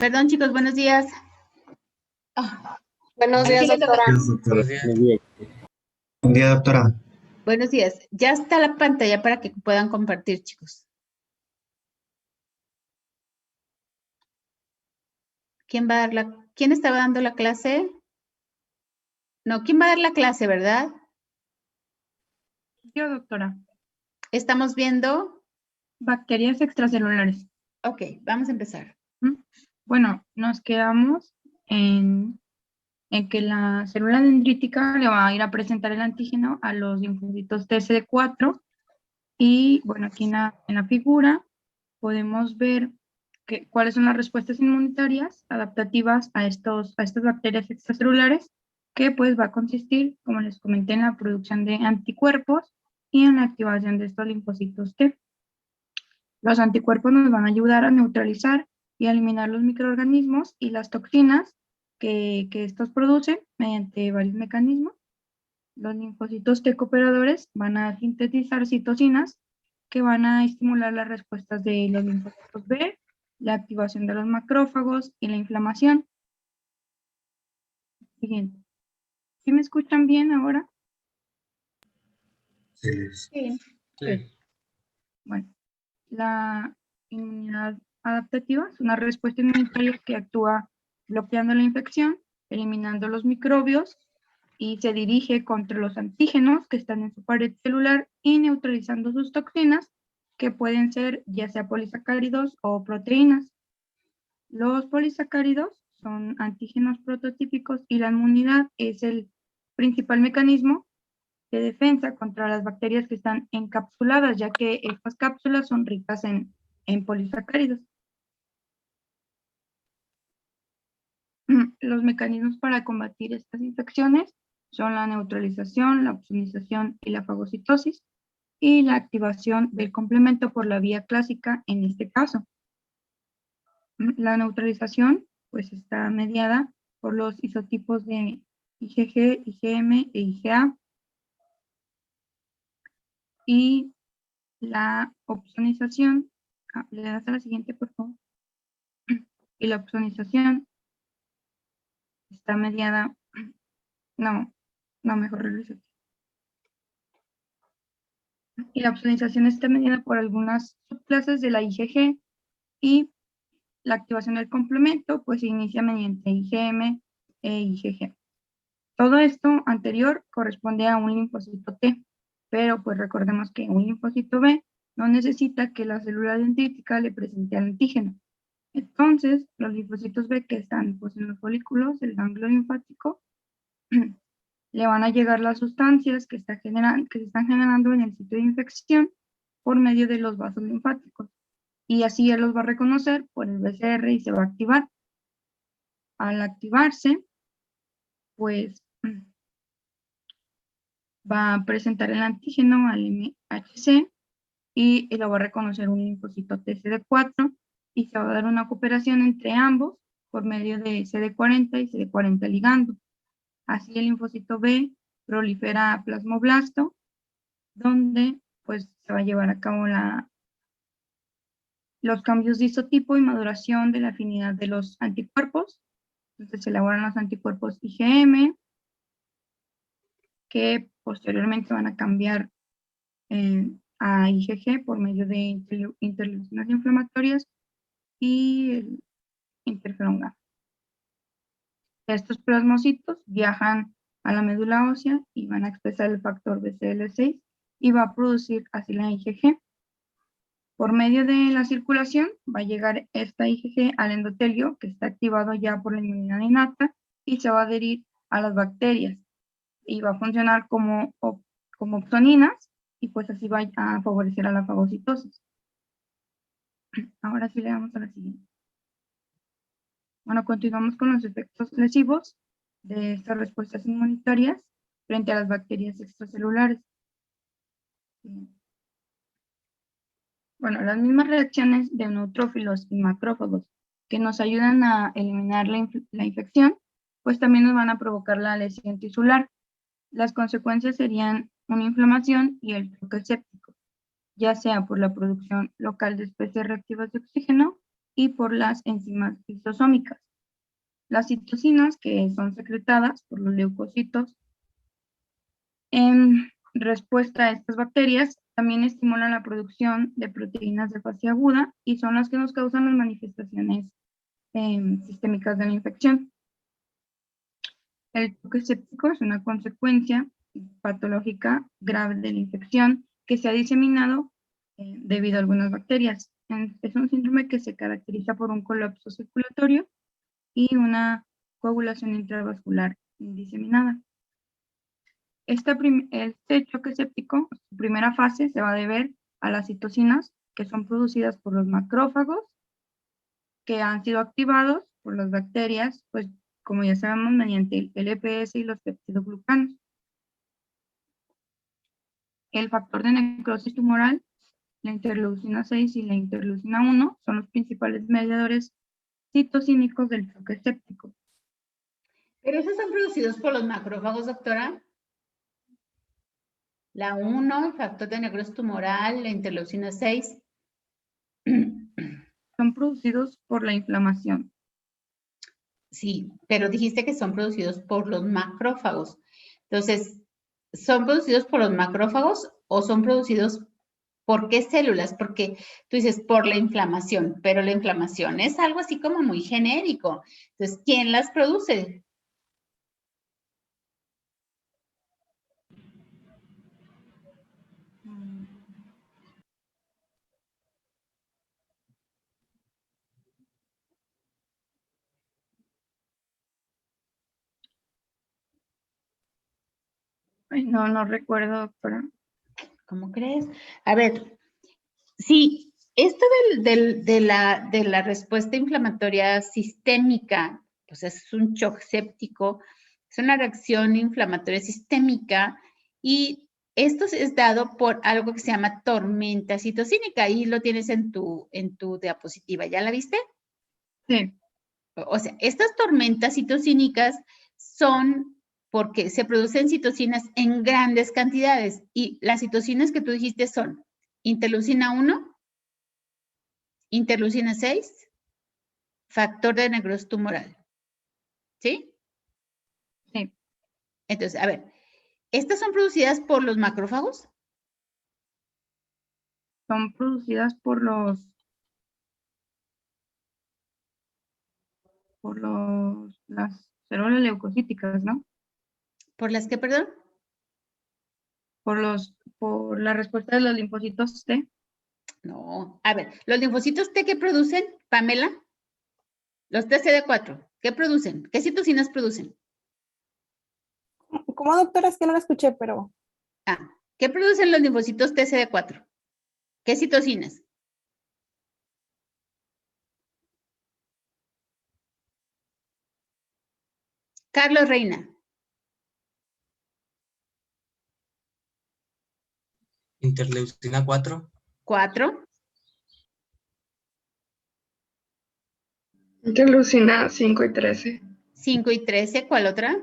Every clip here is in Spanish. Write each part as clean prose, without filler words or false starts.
Perdón, chicos, buenos días. Buenos días, doctora. Buenos días. Buen día, doctora. Buenos días. Ya está la pantalla para que puedan compartir, chicos. ¿Quién estaba dando la clase? No, ¿quién va a dar la clase, verdad? Yo, doctora. Estamos viendo. Bacterias extracelulares. Ok, vamos a empezar. Bueno, nos quedamos en que la célula dendrítica le va a ir a presentar el antígeno a los linfocitos TCD4 y bueno, aquí en la figura podemos ver cuáles son las respuestas inmunitarias adaptativas a estas bacterias extracelulares, que pues va a consistir, como les comenté, en la producción de anticuerpos y en la activación de estos linfocitos T. Los anticuerpos nos van a ayudar a neutralizar y a eliminar los microorganismos y las toxinas que estos producen mediante varios mecanismos. Los linfocitos T cooperadores van a sintetizar citocinas que van a estimular las respuestas de los linfocitos B, la activación de los macrófagos y la inflamación. Siguiente. ¿Sí me escuchan bien ahora? Sí. Sí. Bueno, la inmunidad adaptativa es una respuesta inmunitaria que actúa bloqueando la infección, eliminando los microbios y se dirige contra los antígenos que están en su pared celular y neutralizando sus toxinas, que pueden ser ya sea polisacáridos o proteínas. Los polisacáridos son antígenos prototípicos y la inmunidad es el principal mecanismo de defensa contra las bacterias que están encapsuladas, ya que estas cápsulas son ricas en polisacáridos. Los mecanismos para combatir estas infecciones son la neutralización, la opsonización y la fagocitosis, y la activación del complemento por la vía clásica en este caso. La neutralización pues está mediada por los isotipos de IgG, IgM e IgA, y la opsonización, le das a la siguiente por favor, y la opsonización está mediada, mejor regreso. Y la opsonización está mediada por algunas subclases de la IgG, y la activación del complemento pues se inicia mediante IgM e IgG. Todo esto anterior corresponde a un linfocito T, pero pues recordemos que un linfocito B no necesita que la célula dendrítica le presente al antígeno. Entonces, los linfocitos B que están pues en los folículos del ganglio linfático le van a llegar las sustancias que se están generando en el sitio de infección por medio de los vasos linfáticos. Y así él los va a reconocer por el BCR y se va a activar. Al activarse, pues va a presentar el antígeno al MHC y lo va a reconocer un linfocito TCD4 y se va a dar una cooperación entre ambos por medio de CD40 y CD40 ligando. Así el linfocito B prolifera a plasmoblasto, donde pues se va a llevar a cabo los cambios de isotipo y maduración de la afinidad de los anticuerpos. Entonces se elaboran los anticuerpos IgM, que posteriormente van a cambiar a IgG por medio de interleucinas inflamatorias y el interferón gamma. Estos plasmocitos viajan a la médula ósea y van a expresar el factor BCL6 y va a producir así la IgG. Por medio de la circulación va a llegar esta IgG al endotelio, que está activado ya por la inmunidad innata, y se va a adherir a las bacterias y va a funcionar como opsoninas, y pues así va a favorecer a la fagocitosis. Ahora sí le damos a la siguiente. Bueno, continuamos con los efectos lesivos de estas respuestas inmunitarias frente a las bacterias extracelulares. Bueno, las mismas reacciones de neutrófilos y macrófagos que nos ayudan a eliminar la infección, pues también nos van a provocar la lesión tisular. Las consecuencias serían una inflamación y el choque séptico, ya sea por la producción local de especies reactivas de oxígeno y por las enzimas lisosómicas. Las citocinas, que son secretadas por los leucocitos, en respuesta a estas bacterias, también estimulan la producción de proteínas de fase aguda y son las que nos causan las manifestaciones sistémicas de la infección. El choque séptico es una consecuencia patológica grave de la infección que se ha diseminado debido a algunas bacterias. Es un síndrome que se caracteriza por un colapso circulatorio y coagulación intravascular diseminada. Este choque séptico, su primera fase, se va a deber a las citocinas que son producidas por los macrófagos que han sido activados por las bacterias, pues como ya sabemos, mediante el LPS y los peptidoglucanos. El factor de necrosis tumoral, la interleucina 6 y la interleucina 1 son los principales mediadores citocínicos del choque séptico. ¿Pero esos son producidos por los macrófagos, doctora? La 1, el factor de necrosis tumoral, la interleucina 6. Son producidos por la inflamación. Sí, pero dijiste que son producidos por los macrófagos. Entonces, ¿son producidos por los macrófagos o son producidos por qué células? Porque tú dices por la inflamación, pero la inflamación es algo así como muy genérico. Entonces, ¿quién las produce? Ay, no recuerdo, doctora. ¿Cómo crees? A ver, sí, esto de la respuesta inflamatoria sistémica, pues es un shock séptico, es una reacción inflamatoria sistémica y esto es dado por algo que se llama tormenta citocínica. Ahí lo tienes en tu diapositiva. ¿Ya la viste? Sí. O sea, estas tormentas citocínicas son porque se producen citocinas en grandes cantidades y las citocinas que tú dijiste son interleucina 1, interleucina 6, factor de necrosis tumoral. ¿Sí? Sí. Entonces, a ver, ¿estas son producidas por los macrófagos? Son producidas por las células leucocíticas, ¿no? ¿Por las que, perdón? Por la respuesta de los linfocitos T. No. A ver, ¿los linfocitos T qué producen, Pamela? Los TCD4, ¿qué producen? ¿Qué citocinas producen? ¿Cómo, doctora? Es que no la escuché, pero... ¿Qué producen los linfocitos TCD4? ¿Qué citocinas? Carlos Reina. Interleucina 4. 4. Interleucina 5 y 13. 5 y 13, ¿cuál otra?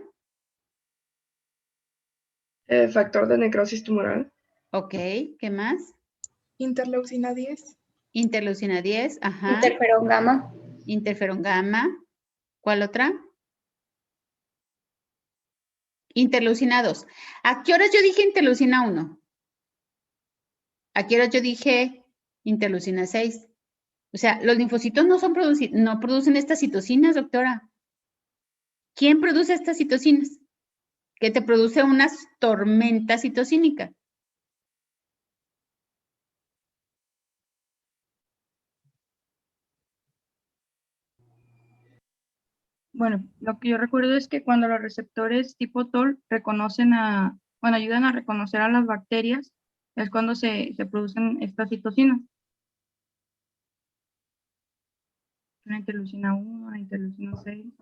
Factor de necrosis tumoral. Ok, ¿qué más? Interleucina 10. Interleucina 10, ajá. Interferón gamma. Interferón gamma. ¿Cuál otra? Interleucina 2. ¿A qué horas yo dije interleucina 1? ¿A qué horas yo dije interleucina 6? O sea, los linfocitos no producen estas citocinas, doctora. ¿Quién produce estas citocinas? Que te produce una tormenta citocínica. Bueno, lo que yo recuerdo es que cuando los receptores tipo TOL ayudan a reconocer a las bacterias, es cuando se producen estas citocinas. La interleucina 1, la interleucina 6.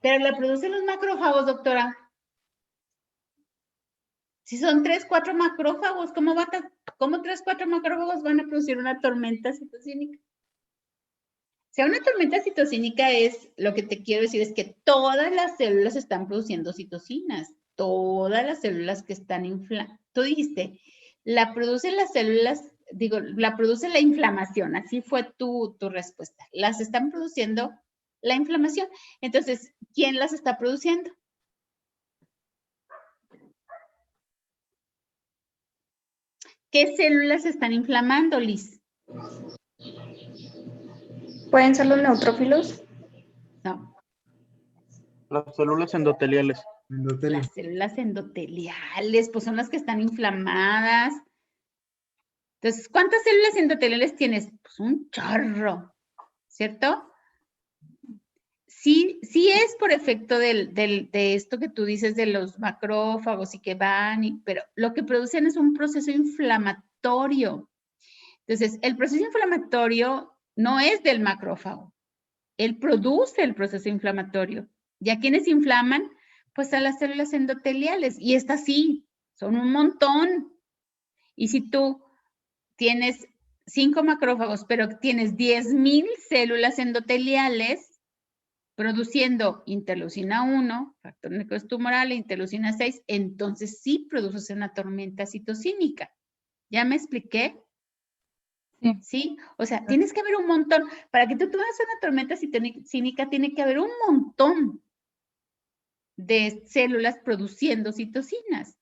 Pero la producen los macrófagos, doctora. Si son 3, 4 macrófagos, ¿cómo 3, 4 macrófagos van a producir una tormenta citocínica? O sea, una tormenta citocínica es, lo que te quiero decir es que todas las células están produciendo citocinas, todas las células que están inflamadas. Tú dijiste, la producen las células digo, la produce la inflamación, así fue tu respuesta. Las están produciendo la inflamación. Entonces, ¿quién las está produciendo? ¿Qué células están inflamando, Liz? ¿Pueden ser los neutrófilos? No, Las células endoteliales. las células endoteliales, pues son las que están inflamadas. Entonces, ¿cuántas células endoteliales tienes? Pues un chorro, ¿cierto? Sí es por efecto de esto que tú dices de los macrófagos y que van, pero lo que producen es un proceso inflamatorio. Entonces, el proceso inflamatorio no es del macrófago. Él produce el proceso inflamatorio. ¿Y a quiénes inflaman? Pues a las células endoteliales. Y estas sí, son un montón. Y si tú tienes 5 macrófagos, pero tienes 10,000 células endoteliales, produciendo interleucina 1, factor necrosis tumoral, e interleucina 6, entonces sí produces una tormenta citocínica. ¿Ya me expliqué? Sí. ¿Sí? O sea, tienes que haber un montón. Para que tú tengas una tormenta citocínica, tiene que haber un montón de células produciendo citocinas.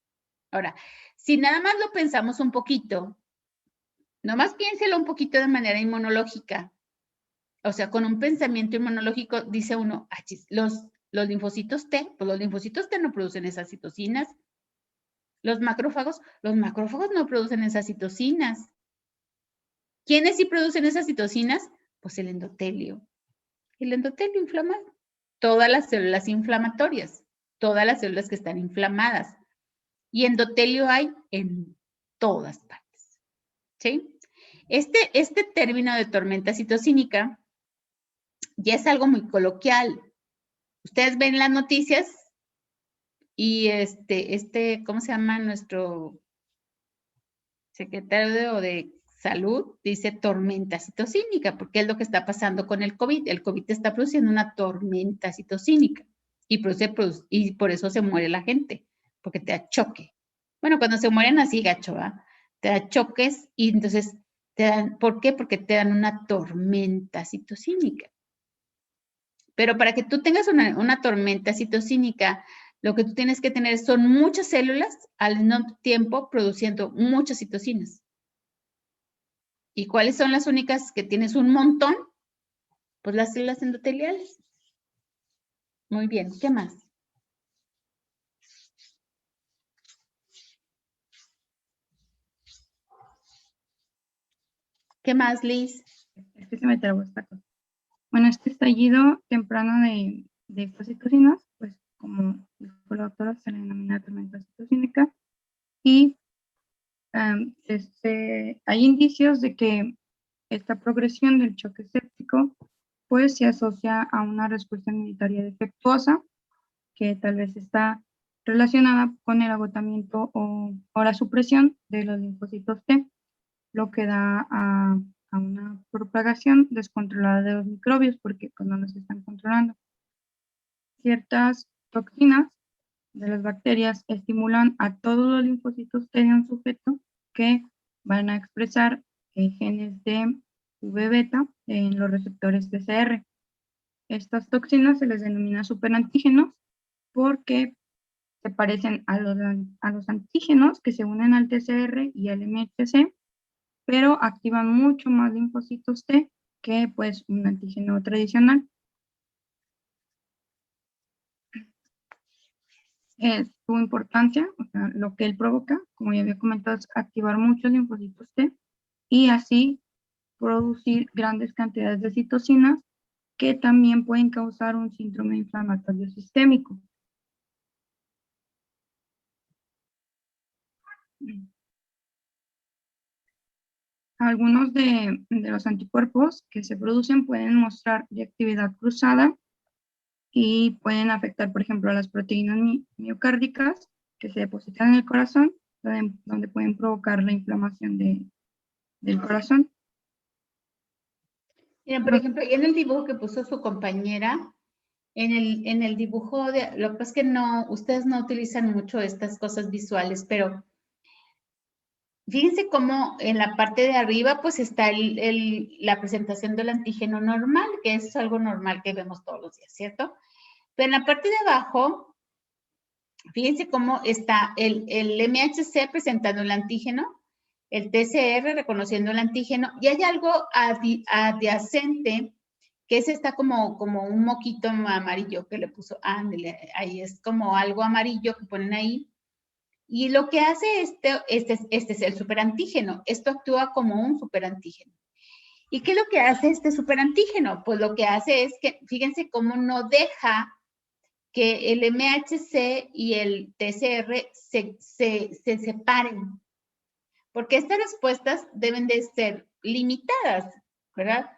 Ahora, si nada más lo pensamos un poquito, nomás piénselo un poquito de manera inmunológica. O sea, con un pensamiento inmunológico, dice uno, los linfocitos T, pues los linfocitos T no producen esas citocinas. Los macrófagos no producen esas citocinas. ¿Quiénes sí producen esas citocinas? Pues el endotelio. El endotelio inflama todas las células inflamatorias, todas las células que están inflamadas. Y endotelio hay en todas partes. ¿Sí? Este término de tormenta citocínica ya es algo muy coloquial. Ustedes ven las noticias y ¿cómo se llama? Nuestro secretario de Salud dice tormenta citocínica, porque es lo que está pasando con el COVID. El COVID está produciendo una tormenta citocínica y por eso se muere la gente, porque te da choque. Bueno, cuando se mueren así, gacho, ¿va? Te da choques y entonces te dan, ¿por qué? Porque te dan una tormenta citocínica. Pero para que tú tengas una tormenta citocínica, lo que tú tienes que tener son muchas células al mismo tiempo produciendo muchas citocinas. ¿Y cuáles son las únicas que tienes un montón? Pues las células endoteliales. Muy bien, ¿qué más? ¿Qué más, Liz? Es que se me trabó esta cosa. Bueno, este estallido temprano de estas citocinas, pues como dijo la doctora, se le denomina tormenta citocínica y hay indicios de que esta progresión del choque séptico pues se asocia a una respuesta inmunitaria defectuosa que tal vez está relacionada con el agotamiento o la supresión de los linfocitos T, lo que da a una propagación descontrolada de los microbios porque pues, no los están controlando. Ciertas toxinas de las bacterias estimulan a todos los linfocitos T de un sujeto que van a expresar genes de V-beta en los receptores TCR. Estas toxinas se les denomina superantígenos porque se parecen a los antígenos que se unen al TCR y al MHC, pero activan mucho más linfocitos T que pues un antígeno tradicional. Su importancia, o sea, lo que él provoca, como ya había comentado, es activar muchos linfocitos T y así producir grandes cantidades de citocinas que también pueden causar un síndrome inflamatorio sistémico. Algunos de los anticuerpos que se producen pueden mostrar reactividad cruzada y pueden afectar, por ejemplo, a las proteínas miocárdicas que se depositan en el corazón, donde pueden provocar la inflamación del corazón. Miren, por ejemplo, en el dibujo que puso su compañera, en el dibujo, lo que pasa es que no, ustedes no utilizan mucho estas cosas visuales, pero fíjense cómo en la parte de arriba pues está la presentación del antígeno normal, que es algo normal que vemos todos los días, ¿cierto? Pero en la parte de abajo, fíjense cómo está el MHC presentando el antígeno, el TCR reconociendo el antígeno, y hay algo adyacente, que ese está como un moquito amarillo que le puso, ahí es como algo amarillo que ponen ahí. Y lo que hace este es el superantígeno. Esto actúa como un superantígeno. ¿Y qué es lo que hace este superantígeno? Pues lo que hace es que, fíjense cómo no deja que el MHC y el TCR se separen. Porque estas respuestas deben de ser limitadas, ¿verdad?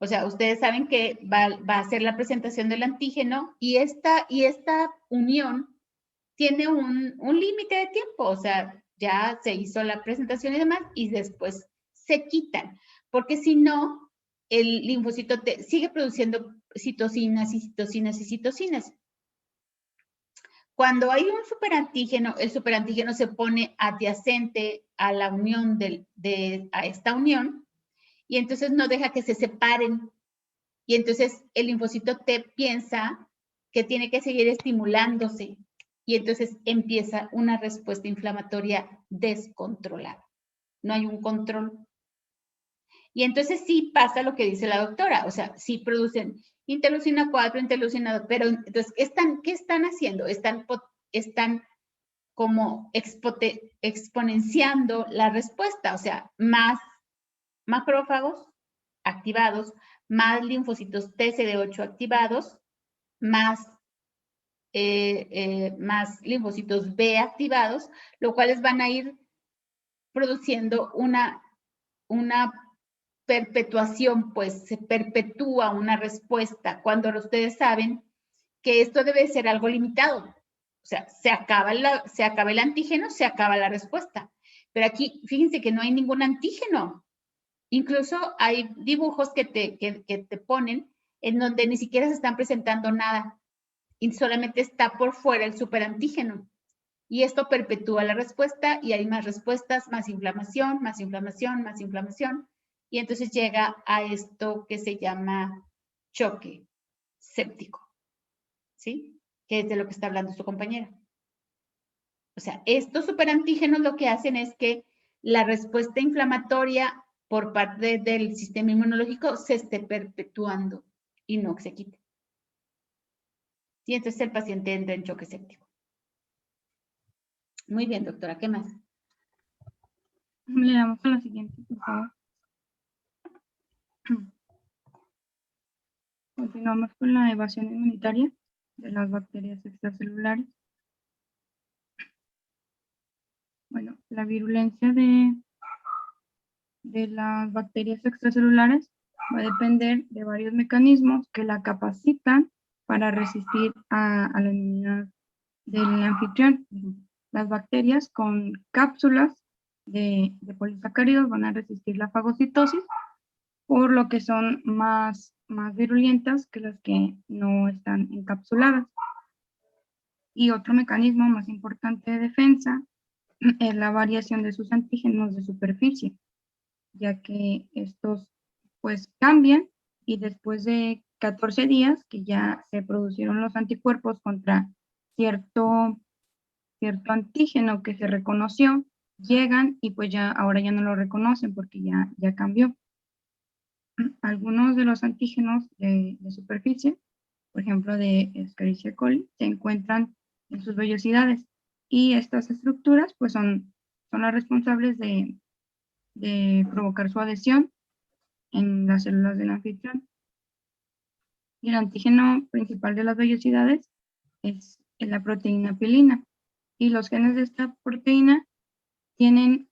O sea, ustedes saben que va a ser la presentación del antígeno y esta unión tiene un límite de tiempo, o sea, ya se hizo la presentación y demás, y después se quitan, porque si no, el linfocito sigue produciendo citocinas y citocinas y citocinas. Cuando hay un superantígeno, el superantígeno se pone adyacente a la unión a esta unión, y entonces no deja que se separen, y entonces el linfocito T piensa que tiene que seguir estimulándose, y entonces empieza una respuesta inflamatoria descontrolada. No hay un control. Y entonces sí pasa lo que dice la doctora, o sea, sí producen interleucina 4, interleucina 2, pero entonces, ¿qué están haciendo? Están como exponenciando la respuesta, o sea, más macrófagos activados, más linfocitos TCD8 activados, más linfocitos B activados, lo cuales van a ir produciendo una perpetuación, pues se perpetúa una respuesta cuando ustedes saben que esto debe ser algo limitado. O sea, se acaba el antígeno, se acaba la respuesta. Pero aquí, fíjense que no hay ningún antígeno. Incluso hay dibujos que te ponen en donde ni siquiera se están presentando nada y solamente está por fuera el superantígeno. Y esto perpetúa la respuesta y hay más respuestas, más inflamación, más inflamación, más inflamación. Y entonces llega a esto que se llama choque séptico, ¿sí? Que es de lo que está hablando su compañera. O sea, estos superantígenos lo que hacen es que la respuesta inflamatoria por parte del sistema inmunológico se esté perpetuando y no se quite. Y entonces el paciente entra en choque séptico. Muy bien, doctora, ¿qué más? Le damos a la siguiente, por favor. Continuamos con la evasión inmunitaria de las bacterias extracelulares. Bueno, la virulencia de las bacterias extracelulares va a depender de varios mecanismos que la capacitan para resistir a la inmunidad del anfitrión. Las bacterias con cápsulas de polisacáridos van a resistir la fagocitosis, por lo que son más virulentas que las que no están encapsuladas. Y otro mecanismo más importante de defensa es la variación de sus antígenos de superficie, ya que estos pues cambian y después de 14 días que ya se produjeron los anticuerpos contra cierto antígeno que se reconoció, llegan y pues ya ahora ya no lo reconocen porque ya cambió. Algunos de los antígenos de superficie, por ejemplo de Escherichia coli, se encuentran en sus vellosidades y estas estructuras pues son las responsables de provocar su adhesión en las células del anfitrión. Y el antígeno principal de las vellosidades es la proteína pilina. Y los genes de esta proteína tienen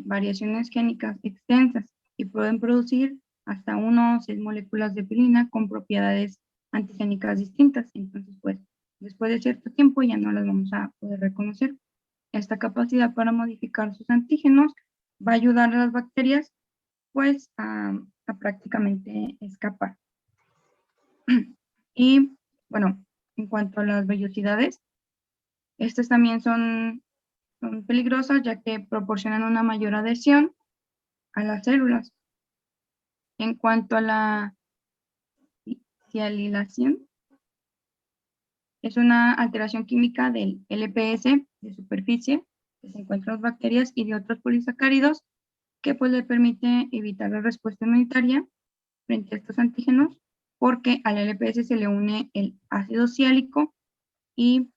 variaciones génicas extensas y pueden producir hasta 1 o 6 moléculas de pilina con propiedades antigénicas distintas. Entonces, pues, después de cierto tiempo ya no las vamos a poder reconocer. Esta capacidad para modificar sus antígenos va a ayudar a las bacterias, pues, a prácticamente escapar. Y, bueno, en cuanto a las vellosidades, estas también son son peligrosas ya que proporcionan una mayor adhesión a las células. En cuanto a la sialilación, es una alteración química del LPS de superficie que se encuentra en las bacterias y de otros polisacáridos que pues le permite evitar la respuesta inmunitaria frente a estos antígenos porque al LPS se le une el ácido siálico y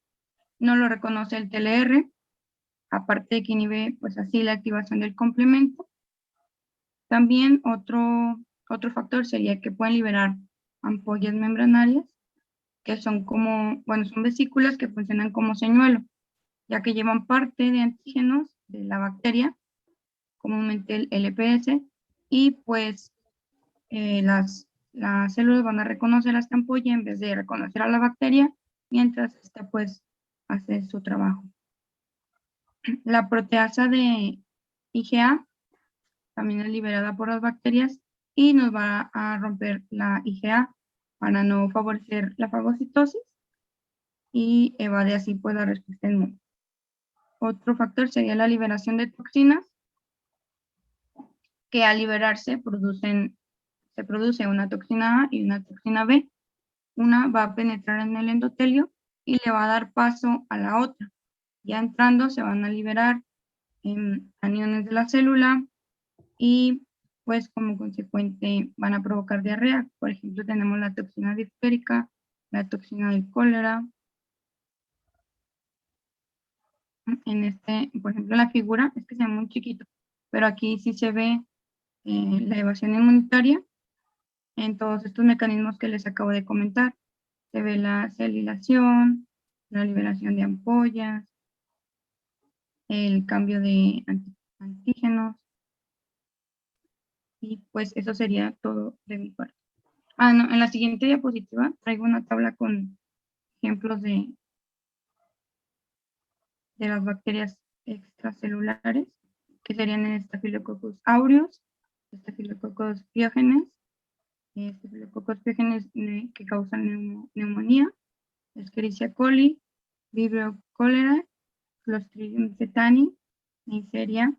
no lo reconoce el TLR, aparte de que inhibe pues así la activación del complemento. También otro factor sería que pueden liberar ampollas membranarias, que son son vesículas que funcionan como señuelo, ya que llevan parte de antígenos de la bacteria, comúnmente el LPS, y pues las células van a reconocer a esta ampolla en vez de reconocer a la bacteria, mientras esta pues hace su trabajo. La proteasa de IgA también es liberada por las bacterias y nos va a romper la IgA para no favorecer la fagocitosis y evade así pues la respuesta inmune. Otro factor sería la liberación de toxinas que al liberarse se produce una toxina A y una toxina B. Una va a penetrar en el endotelio y le va a dar paso a la otra. Ya entrando se van a liberar aniones de la célula y pues como consecuente van a provocar diarrea. Por ejemplo, tenemos la toxina difterica, la toxina del cólera. Por ejemplo, la figura es que se ve muy chiquito, pero aquí sí se ve la evasión inmunitaria en todos estos mecanismos que les acabo de comentar. Se ve la celilación, la liberación de ampollas, el cambio de antígenos, y pues eso sería todo de mi parte. No, en la siguiente diapositiva traigo una tabla con ejemplos de las bacterias extracelulares, que serían el Staphylococcus aureus, Staphylococcus pyogenes, Staphylococcus pyogenes que causan neumonía, Escherichia coli, Vibrio cholerae, Clostridium tetani, Neisseria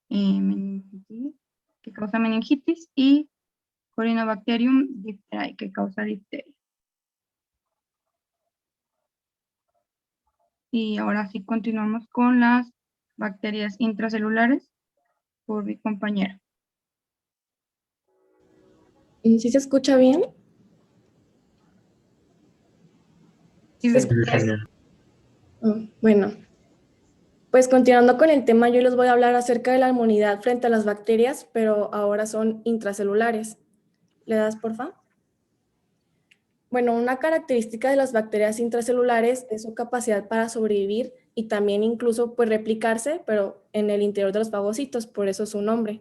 meningitis, que causa meningitis, y Corynebacterium diphtheriae, que causa difteria. Y ahora sí continuamos con las bacterias intracelulares por mi compañera. ¿Sí se escucha bien? Sí, Bueno, pues continuando con el tema, yo les voy a hablar acerca de la inmunidad frente a las bacterias, pero ahora son intracelulares. ¿Le das, porfa? Bueno, una característica de las bacterias intracelulares es su capacidad para sobrevivir y también incluso pues replicarse, pero en el interior de los fagocitos, por eso su nombre.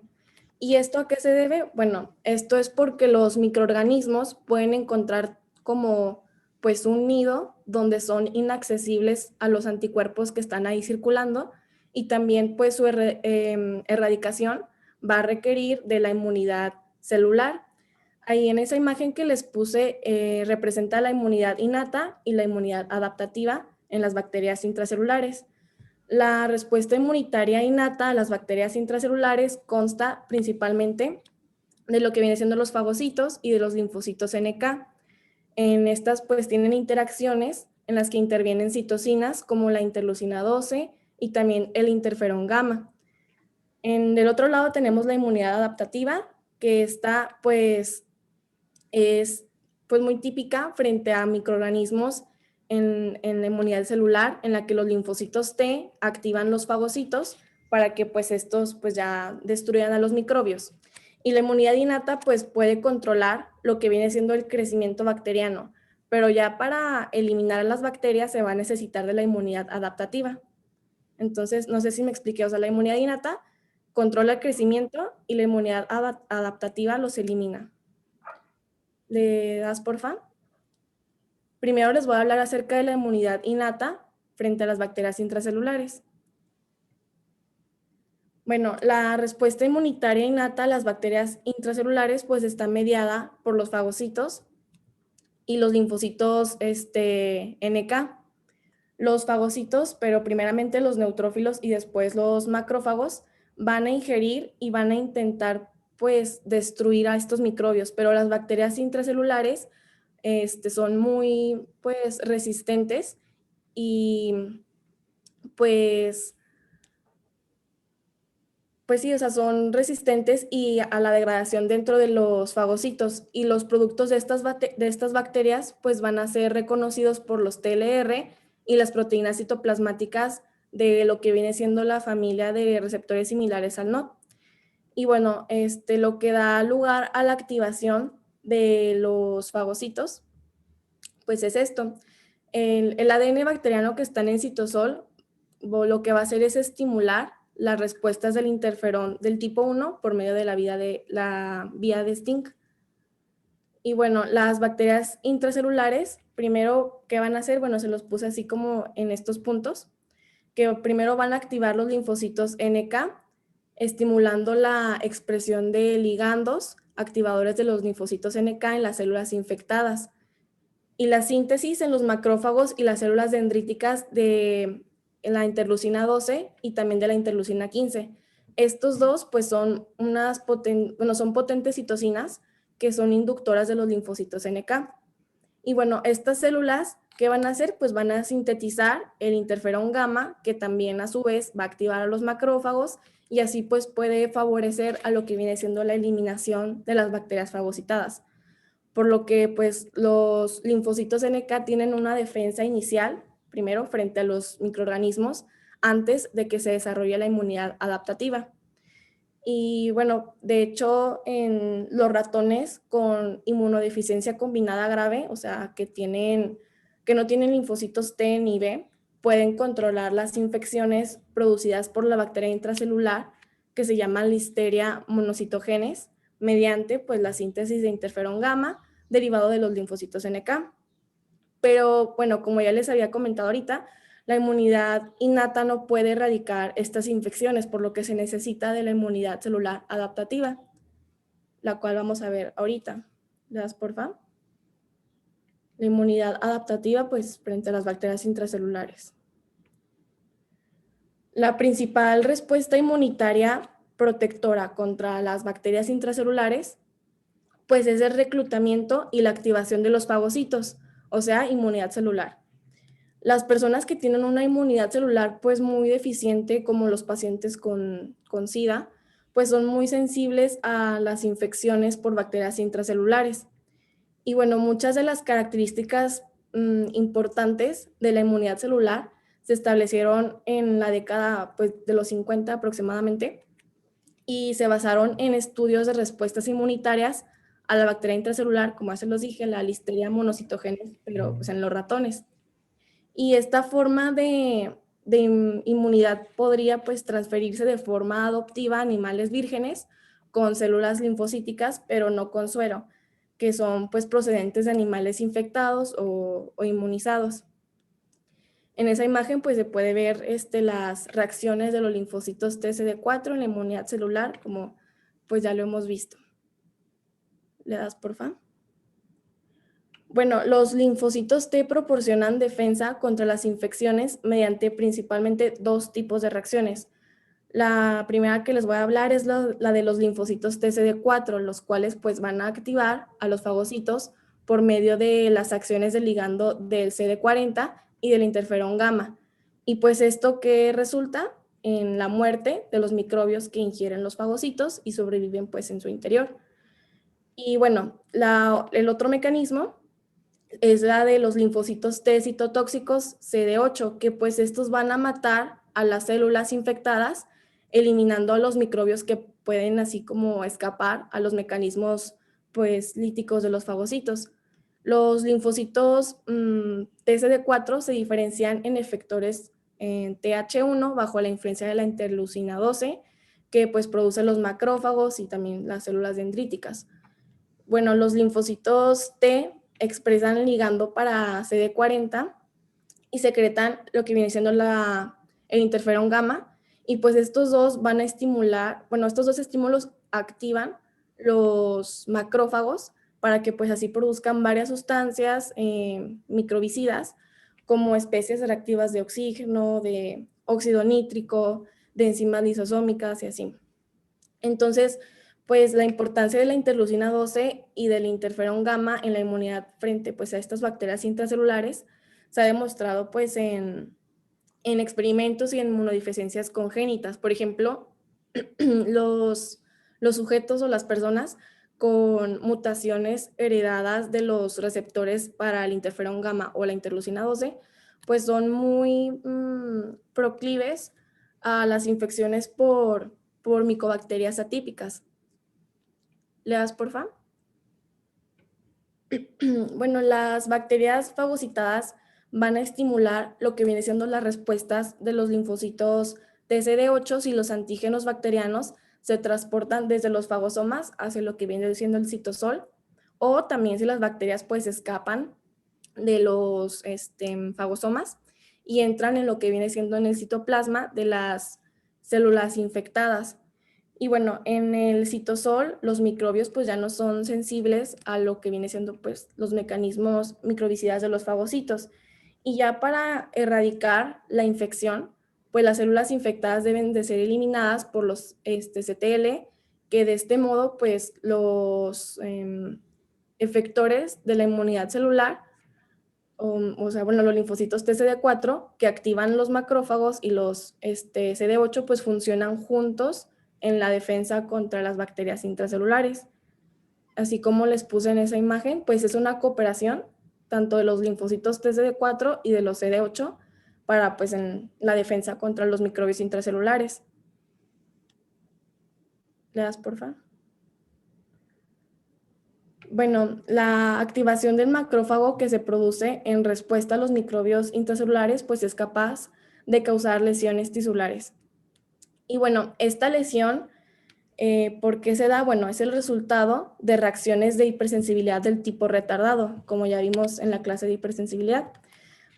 ¿Y esto a qué se debe? Bueno, esto es porque los microorganismos pueden encontrar como pues un nido donde son inaccesibles a los anticuerpos que están ahí circulando, y también pues su erradicación va a requerir de la inmunidad celular. Ahí en esa imagen que les puse representa la inmunidad innata y la inmunidad adaptativa en las bacterias intracelulares. La respuesta inmunitaria innata a las bacterias intracelulares consta principalmente de lo que viene siendo los fagocitos y de los linfocitos NK. En estas pues tienen interacciones en las que intervienen citocinas como la interleucina 12 y también el interferón gamma. Del otro lado tenemos la inmunidad adaptativa, que está pues es pues muy típica frente a microorganismos en la inmunidad celular, en la que los linfocitos T activan los fagocitos para que pues estos pues ya destruyan a los microbios. Y la inmunidad innata pues puede controlar lo que viene siendo el crecimiento bacteriano, pero ya para eliminar las bacterias se va a necesitar de la inmunidad adaptativa. Entonces, no sé si me expliqué, o sea, la inmunidad innata controla el crecimiento y la inmunidad adaptativa los elimina. ¿Le das, porfa? Primero les voy a hablar acerca de la inmunidad innata frente a las bacterias intracelulares. Bueno, la respuesta inmunitaria innata a las bacterias intracelulares pues está mediada por los fagocitos y los linfocitos NK. Los fagocitos, pero primeramente los neutrófilos y después los macrófagos, van a ingerir y van a intentar pues destruir a estos microbios, pero las bacterias intracelulares son muy pues resistentes y pues sí, o sea, son resistentes y a la degradación dentro de los fagocitos, y los productos de estas bacterias pues van a ser reconocidos por los TLR y las proteínas citoplasmáticas de lo que viene siendo la familia de receptores similares al NOD. Y bueno, lo que da lugar a la activación de los fagocitos pues es esto. El ADN bacteriano que está en el citosol lo que va a hacer es estimular las respuestas del interferón del tipo 1 por medio de la vía de Stink. Y bueno, las bacterias intracelulares, primero, ¿qué van a hacer? Bueno, se los puse así como en estos puntos, que primero van a activar los linfocitos NK, estimulando la expresión de ligandos activadores de los linfocitos NK en las células infectadas, y la síntesis en los macrófagos y las células dendríticas de la interleucina 12 y también de la interleucina 15. Estos dos pues son son potentes citocinas que son inductoras de los linfocitos NK. Y bueno, estas células, ¿qué van a hacer? Pues van a sintetizar el interferón gamma, que también a su vez va a activar a los macrófagos, y así pues puede favorecer a lo que viene siendo la eliminación de las bacterias fagocitadas. Por lo que pues los linfocitos NK tienen una defensa inicial, primero frente a los microorganismos, antes de que se desarrolle la inmunidad adaptativa. Y bueno, de hecho, en los ratones con inmunodeficiencia combinada grave, o sea, que no tienen linfocitos T ni B, pueden controlar las infecciones producidas por la bacteria intracelular que se llama Listeria monocytogenes, mediante pues la síntesis de interferón gamma derivado de los linfocitos NK. Pero bueno, como ya les había comentado ahorita, la inmunidad innata no puede erradicar estas infecciones, por lo que se necesita de la inmunidad celular adaptativa, la cual vamos a ver ahorita. ¿Le das, porfa? La inmunidad adaptativa pues frente a las bacterias intracelulares. La principal respuesta inmunitaria protectora contra las bacterias intracelulares pues es el reclutamiento y la activación de los fagocitos, o sea, inmunidad celular. Las personas que tienen una inmunidad celular pues muy deficiente, como los pacientes con SIDA, pues son muy sensibles a las infecciones por bacterias intracelulares. Y bueno, muchas de las características importantes de la inmunidad celular se establecieron en la década pues, de los 50 aproximadamente, y se basaron en estudios de respuestas inmunitarias a la bacteria intracelular, como ya se los dije, la Listeria monocytogenes, pero pues, en los ratones. Y esta forma de inmunidad podría pues transferirse de forma adoptiva a animales vírgenes con células linfocíticas, pero no con suero, que son pues procedentes de animales infectados o inmunizados. En esa imagen pues se puede ver las reacciones de los linfocitos TCD4 en la inmunidad celular, como pues ya lo hemos visto. ¿Le das, porfa? Bueno, los linfocitos T proporcionan defensa contra las infecciones mediante principalmente dos tipos de reacciones. La primera que les voy a hablar es la de los linfocitos TCD4, los cuales pues van a activar a los fagocitos por medio de las acciones del ligando del CD40 y del interferón gamma. Y pues esto que resulta en la muerte de los microbios que ingieren los fagocitos y sobreviven pues en su interior. Y bueno, el otro mecanismo es la de los linfocitos T citotóxicos CD8, que pues estos van a matar a las células infectadas, eliminando a los microbios que pueden así como escapar a los mecanismos pues líticos de los fagocitos. Los linfocitos TCD4 se diferencian en efectores en TH1 bajo la influencia de la interleucina 12, que pues produce los macrófagos y también las células dendríticas. Bueno, los linfocitos T expresan el ligando para CD40 y secretan lo que viene siendo el interferón gamma, y pues estos dos van a estimular, bueno, estos dos estímulos activan los macrófagos para que pues así produzcan varias sustancias microbicidas, como especies reactivas de oxígeno, de óxido nítrico, de enzimas lisosómicas y así. Entonces, pues la importancia de la interleucina 12 y del interferón gamma en la inmunidad frente pues, a estas bacterias intracelulares se ha demostrado pues en experimentos y en inmunodeficiencias congénitas. Por ejemplo, los sujetos o las personas con mutaciones heredadas de los receptores para el interferón gamma o la interleucina 12, pues son muy proclives a las infecciones por micobacterias atípicas. ¿Le das, porfa? Bueno, las bacterias fagocitadas van a estimular lo que viene siendo las respuestas de los linfocitos TCD8 si los antígenos bacterianos se transportan desde los fagosomas hacia lo que viene siendo el citosol, o también si las bacterias pues escapan de los fagosomas y entran en lo que viene siendo en el citoplasma de las células infectadas. Y bueno, en el citosol los microbios pues ya no son sensibles a lo que viene siendo pues los mecanismos microbicidas de los fagocitos. Y ya para erradicar la infección, pues las células infectadas deben de ser eliminadas por los CTL, que de este modo pues los efectores de la inmunidad celular, o sea, bueno, los linfocitos TCD4 que activan los macrófagos y los CD8 pues funcionan juntos en la defensa contra las bacterias intracelulares. Así como les puse en esa imagen, pues es una cooperación tanto de los linfocitos TCD4 y de los CD8 para pues en la defensa contra los microbios intracelulares. ¿Le das, porfa? Bueno, la activación del macrófago que se produce en respuesta a los microbios intracelulares pues es capaz de causar lesiones tisulares. Y bueno, esta lesión, ¿por qué se da? Bueno, es el resultado de reacciones de hipersensibilidad del tipo retardado, como ya vimos en la clase de hipersensibilidad,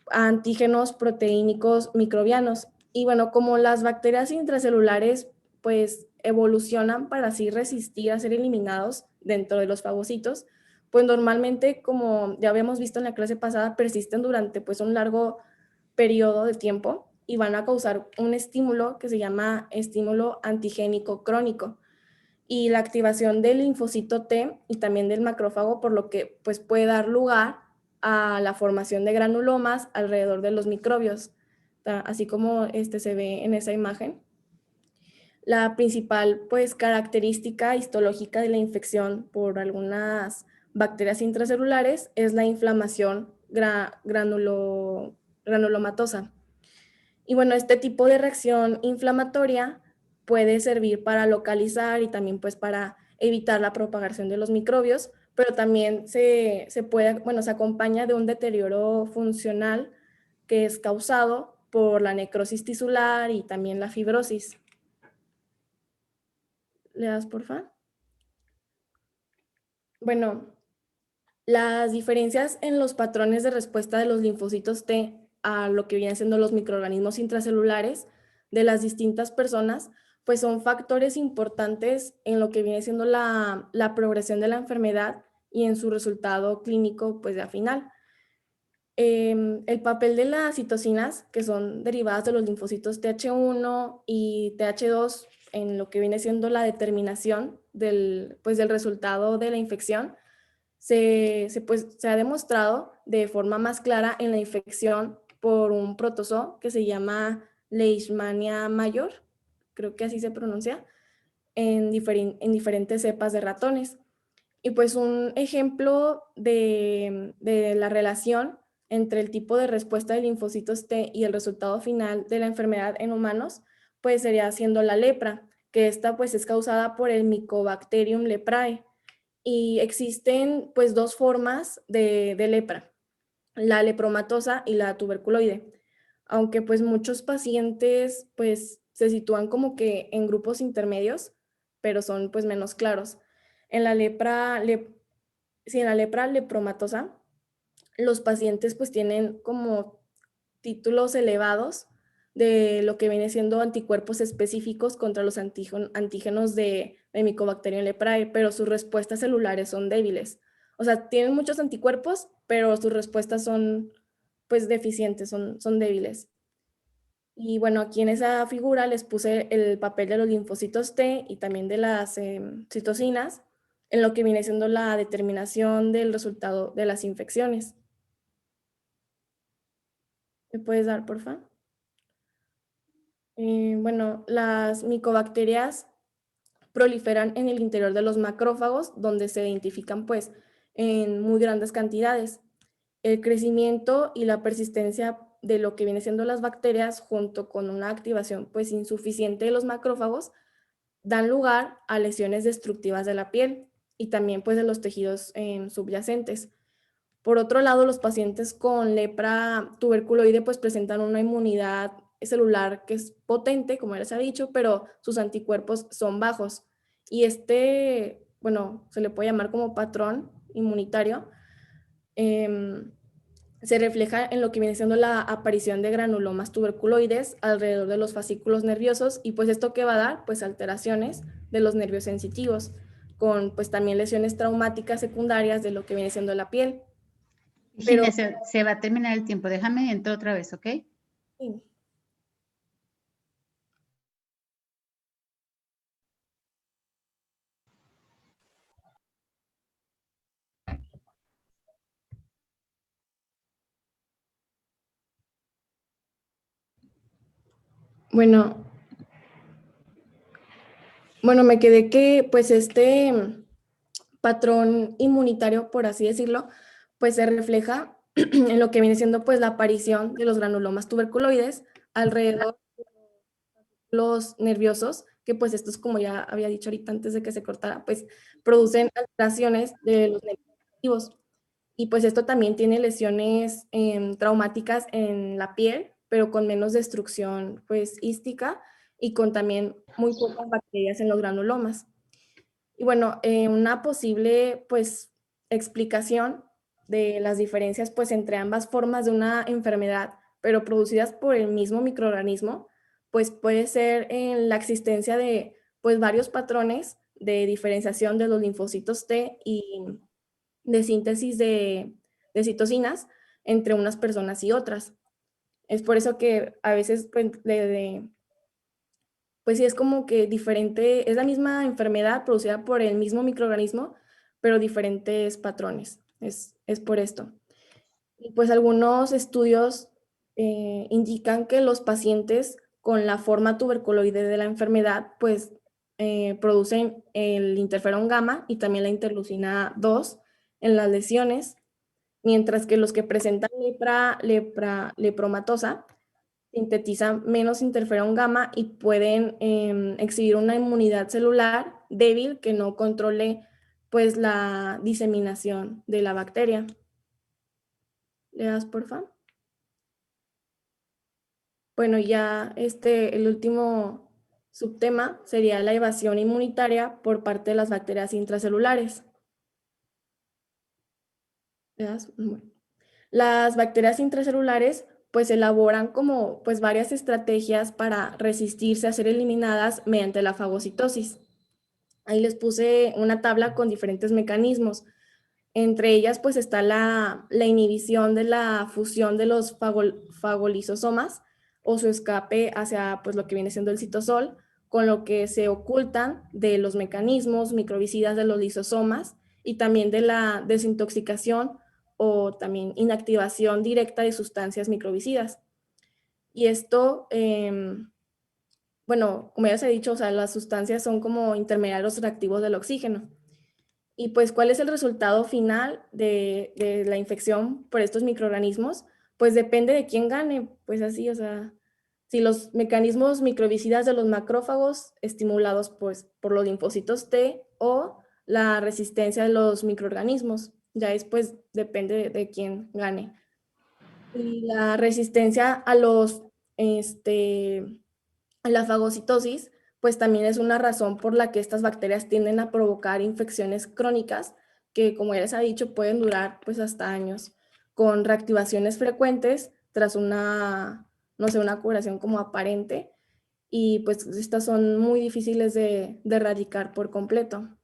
a antígenos proteínicos microbianos. Y bueno, como las bacterias intracelulares pues evolucionan para así resistir a ser eliminados dentro de los fagocitos, pues normalmente, como ya habíamos visto en la clase pasada, persisten durante pues un largo periodo de tiempo y van a causar un estímulo que se llama estímulo antigénico crónico y la activación del linfocito T y también del macrófago, por lo que pues puede dar lugar a la formación de granulomas alrededor de los microbios, así como se ve en esa imagen. La principal pues característica histológica de la infección por algunas bacterias intracelulares es la inflamación granulomatosa. Y bueno, este tipo de reacción inflamatoria puede servir para localizar y también pues para evitar la propagación de los microbios, pero también se acompaña de un deterioro funcional que es causado por la necrosis tisular y también la fibrosis. ¿Le das, porfa? Bueno, las diferencias en los patrones de respuesta de los linfocitos T a lo que vienen siendo los microorganismos intracelulares de las distintas personas, pues son factores importantes en lo que viene siendo la progresión de la enfermedad y en su resultado clínico, pues ya final. El papel de las citocinas, que son derivadas de los linfocitos Th1 y Th2 en lo que viene siendo la determinación del resultado de la infección, se ha demostrado de forma más clara en la infección por un protozoo que se llama Leishmania mayor, creo que así se pronuncia, en diferentes cepas de ratones. Y pues un ejemplo de la relación entre el tipo de respuesta de linfocitos T y el resultado final de la enfermedad en humanos, pues sería siendo la lepra, que esta pues es causada por el Mycobacterium leprae. Y existen pues dos formas de lepra, la lepromatosa y la tuberculoide, aunque pues muchos pacientes pues se sitúan como que en grupos intermedios, pero son pues menos claros. En la lepra lepromatosa, los pacientes pues tienen como títulos elevados de lo que viene siendo anticuerpos específicos contra los antígenos de Mycobacterium leprae, pero sus respuestas celulares son débiles. O sea, tienen muchos anticuerpos, pero sus respuestas son pues deficientes, son débiles. Y bueno, aquí en esa figura les puse el papel de los linfocitos T y también de las citocinas en lo que viene siendo la determinación del resultado de las infecciones. ¿Me puedes dar, por favor? Bueno, las micobacterias proliferan en el interior de los macrófagos, donde se identifican pues en muy grandes cantidades. El crecimiento y la persistencia de lo que viene siendo las bacterias, junto con una activación pues insuficiente de los macrófagos, dan lugar a lesiones destructivas de la piel y también pues de los tejidos subyacentes. Por otro lado, los pacientes con lepra tuberculoide pues presentan una inmunidad celular que es potente, como ya les ha dicho, pero sus anticuerpos son bajos. Y bueno, se le puede llamar como patrón inmunitario, se refleja en lo que viene siendo la aparición de granulomas tuberculoides alrededor de los fascículos nerviosos, y pues esto que va a dar, pues alteraciones de los nervios sensitivos, con pues también lesiones traumáticas secundarias de lo que viene siendo la piel. Pero Virginia, se va a terminar el tiempo. Déjame entrar otra vez, ¿ok? sí. Bueno, me quedé que pues patrón inmunitario, por así decirlo, pues se refleja en lo que viene siendo pues la aparición de los granulomas tuberculoides alrededor de los nerviosos, que pues estos, como ya había dicho ahorita antes de que se cortara, pues producen alteraciones de los nervios sensitivos. Y pues esto también tiene lesiones traumáticas en la piel, pero con menos destrucción pues ística y con también muy pocas bacterias en los granulomas. Y bueno, una posible pues explicación de las diferencias pues entre ambas formas de una enfermedad, pero producidas por el mismo microorganismo, pues puede ser en la existencia de pues varios patrones de diferenciación de los linfocitos T y de síntesis de citocinas entre unas personas y otras. Es por eso que a veces pues sí es como que diferente, es la misma enfermedad producida por el mismo microorganismo, pero diferentes patrones. Es por esto. Y pues algunos estudios indican que los pacientes con la forma tuberculoide de la enfermedad, pues producen el interferón gamma y también la interleucina 2 en las lesiones, mientras que los que presentan lepromatosa sintetizan menos interferón gamma y pueden exhibir una inmunidad celular débil que no controle pues la diseminación de la bacteria. ¿Le das, por favor? Bueno, ya el último subtema sería la evasión inmunitaria por parte de las bacterias intracelulares. ¿Le das? Bueno. Las bacterias intracelulares pues elaboran como pues varias estrategias para resistirse a ser eliminadas mediante la fagocitosis. Ahí les puse una tabla con diferentes mecanismos. Entre ellas pues está la inhibición de la fusión de los fagolisosomas o su escape hacia pues lo que viene siendo el citosol, con lo que se ocultan de los mecanismos microbicidas de los lisosomas y también de la desintoxicación o también inactivación directa de sustancias microbicidas. Y esto, bueno, como ya se ha dicho, o sea, las sustancias son como intermediarios reactivos del oxígeno. Y pues, ¿cuál es el resultado final de la infección por estos microorganismos? Pues depende de quién gane, pues así, o sea, si los mecanismos microbicidas de los macrófagos estimulados pues, por los linfocitos T o la resistencia de los microorganismos, ya después depende de quién gane. Y la resistencia a la fagocitosis, pues también es una razón por la que estas bacterias tienden a provocar infecciones crónicas que, como ya les ha dicho, pueden durar pues hasta años, con reactivaciones frecuentes tras una curación como aparente, y pues estas son muy difíciles de erradicar por completo.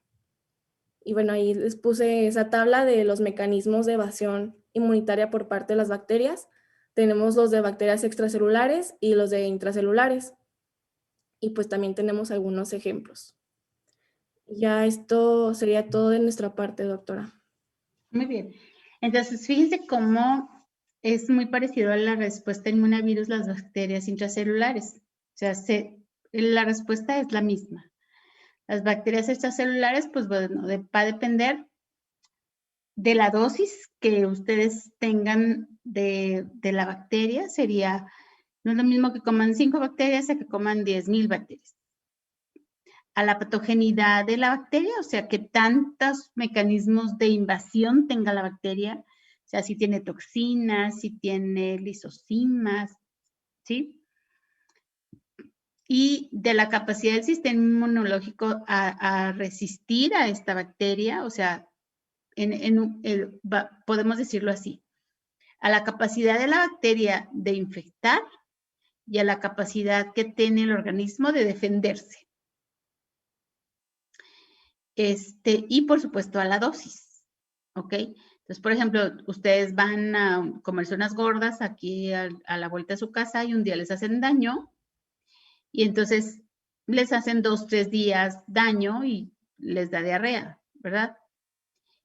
Y bueno, ahí les puse esa tabla de los mecanismos de evasión inmunitaria por parte de las bacterias. Tenemos los de bacterias extracelulares y los de intracelulares. Y pues también tenemos algunos ejemplos. Ya esto sería todo de nuestra parte, doctora. Muy bien. Entonces, fíjense cómo es muy parecido a la respuesta inmune a virus las bacterias intracelulares. O sea, la respuesta es la misma. Las bacterias extracelulares, pues bueno, va a depender de la dosis que ustedes tengan de la bacteria. No es lo mismo que coman 5 bacterias a que coman 10,000 bacterias. A la patogenidad de la bacteria, o sea, que tantos mecanismos de invasión tenga la bacteria, o sea, si tiene toxinas, si tiene lisocimas, ¿sí? Y de la capacidad del sistema inmunológico a resistir a esta bacteria, o sea, podemos decirlo así, a la capacidad de la bacteria de infectar y a la capacidad que tiene el organismo de defenderse. Y por supuesto a la dosis, ¿ok? Entonces, por ejemplo, ustedes van a comerse unas gordas aquí a la vuelta de su casa y un día les hacen daño y entonces les hacen 2, 3 días daño y les da diarrea, ¿verdad?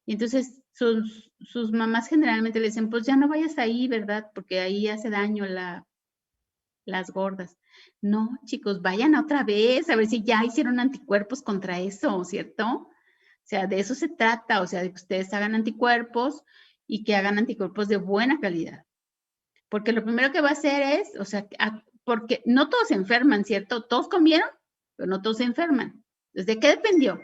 Y entonces sus mamás generalmente le dicen, pues ya no vayas ahí, ¿verdad? Porque ahí hace daño las gordas. No, chicos, vayan otra vez a ver si ya hicieron anticuerpos contra eso, ¿cierto? O sea, de eso se trata, o sea, de que ustedes hagan anticuerpos y que hagan anticuerpos de buena calidad. Porque lo primero que va a hacer es, o sea, porque no todos se enferman, ¿cierto? Todos comieron, pero no todos se enferman. ¿Desde qué dependió?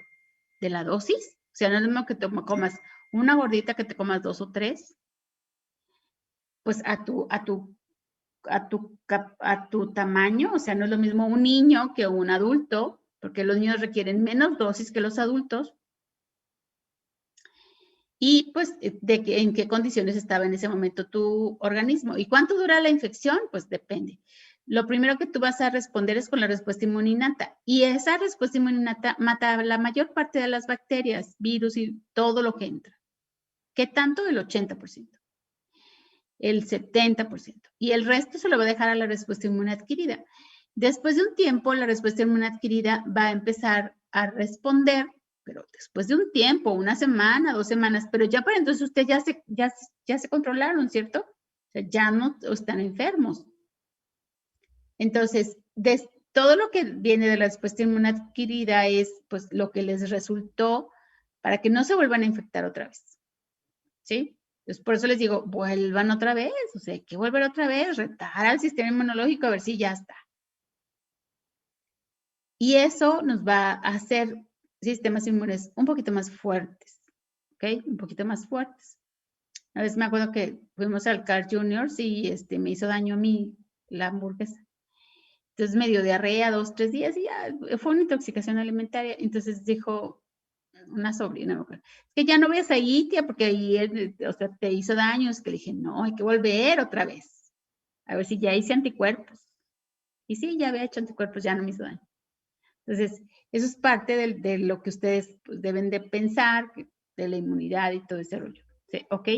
De la dosis. O sea, no es lo mismo que te comas una gordita que te comas 2 o 3. Pues a tu tamaño, o sea, no es lo mismo un niño que un adulto, porque los niños requieren menos dosis que los adultos. Y pues, en qué condiciones estaba en ese momento tu organismo. ¿Y cuánto dura la infección? Pues depende. Lo primero que tú vas a responder es con la respuesta inmunina. Y esa respuesta inmunina mata la mayor parte de las bacterias, virus y todo lo que entra. ¿Qué tanto? El 80%. El 70%. Y el resto se lo va a dejar a la respuesta inmune adquirida. Después de un tiempo, la respuesta inmune adquirida va a empezar a responder, pero después de un tiempo, 1 semana, 2 semanas, pero ya para entonces ustedes ya se controlaron, ¿cierto? O sea, ya no están enfermos. Entonces, todo lo que viene de la respuesta inmune adquirida es pues lo que les resultó para que no se vuelvan a infectar otra vez. ¿Sí? Entonces, por eso les digo, vuelvan otra vez, o sea, hay que volver otra vez, retar al sistema inmunológico a ver si ya está. Y eso nos va a hacer sistemas inmunes un poquito más fuertes, ¿ok? Un poquito más fuertes. A veces me acuerdo que fuimos al Carl Jr. y me hizo daño a mí la hamburguesa. Entonces me dio diarrea 2, 3 días y ya fue una intoxicación alimentaria. Entonces dijo una sobrina, es que ya no vayas ahí, tía, porque ahí, o sea, te hizo daño. Es que le dije, no, hay que volver otra vez. A ver si ya hice anticuerpos. Y sí, ya había hecho anticuerpos, ya no me hizo daño. Entonces, eso es parte de lo que ustedes pues, deben de pensar, de la inmunidad y todo ese rollo. ¿Sí? ¿Ok?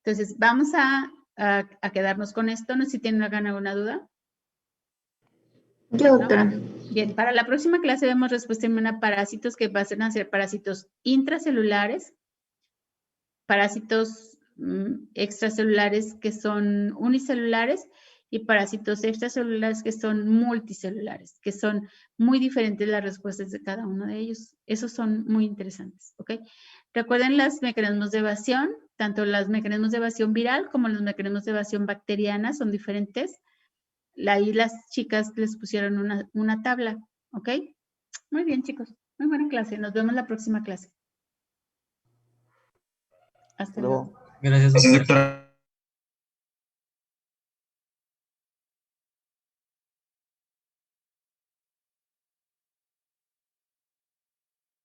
Entonces, vamos a quedarnos con esto. No sé si tienen alguna duda. Yo, doctora. Bien, para la próxima clase vemos respuesta inmune a parásitos que van a ser parásitos intracelulares, parásitos extracelulares que son unicelulares y parásitos extracelulares que son multicelulares, que son muy diferentes las respuestas de cada uno de ellos. Esos son muy interesantes, ¿ok? Recuerden los mecanismos de evasión, tanto los mecanismos de evasión viral como los mecanismos de evasión bacteriana son diferentes. Ahí las chicas les pusieron una tabla, ¿ok? Muy bien, chicos. Muy buena clase. Nos vemos la próxima clase. Hasta luego. Gracias, doctora.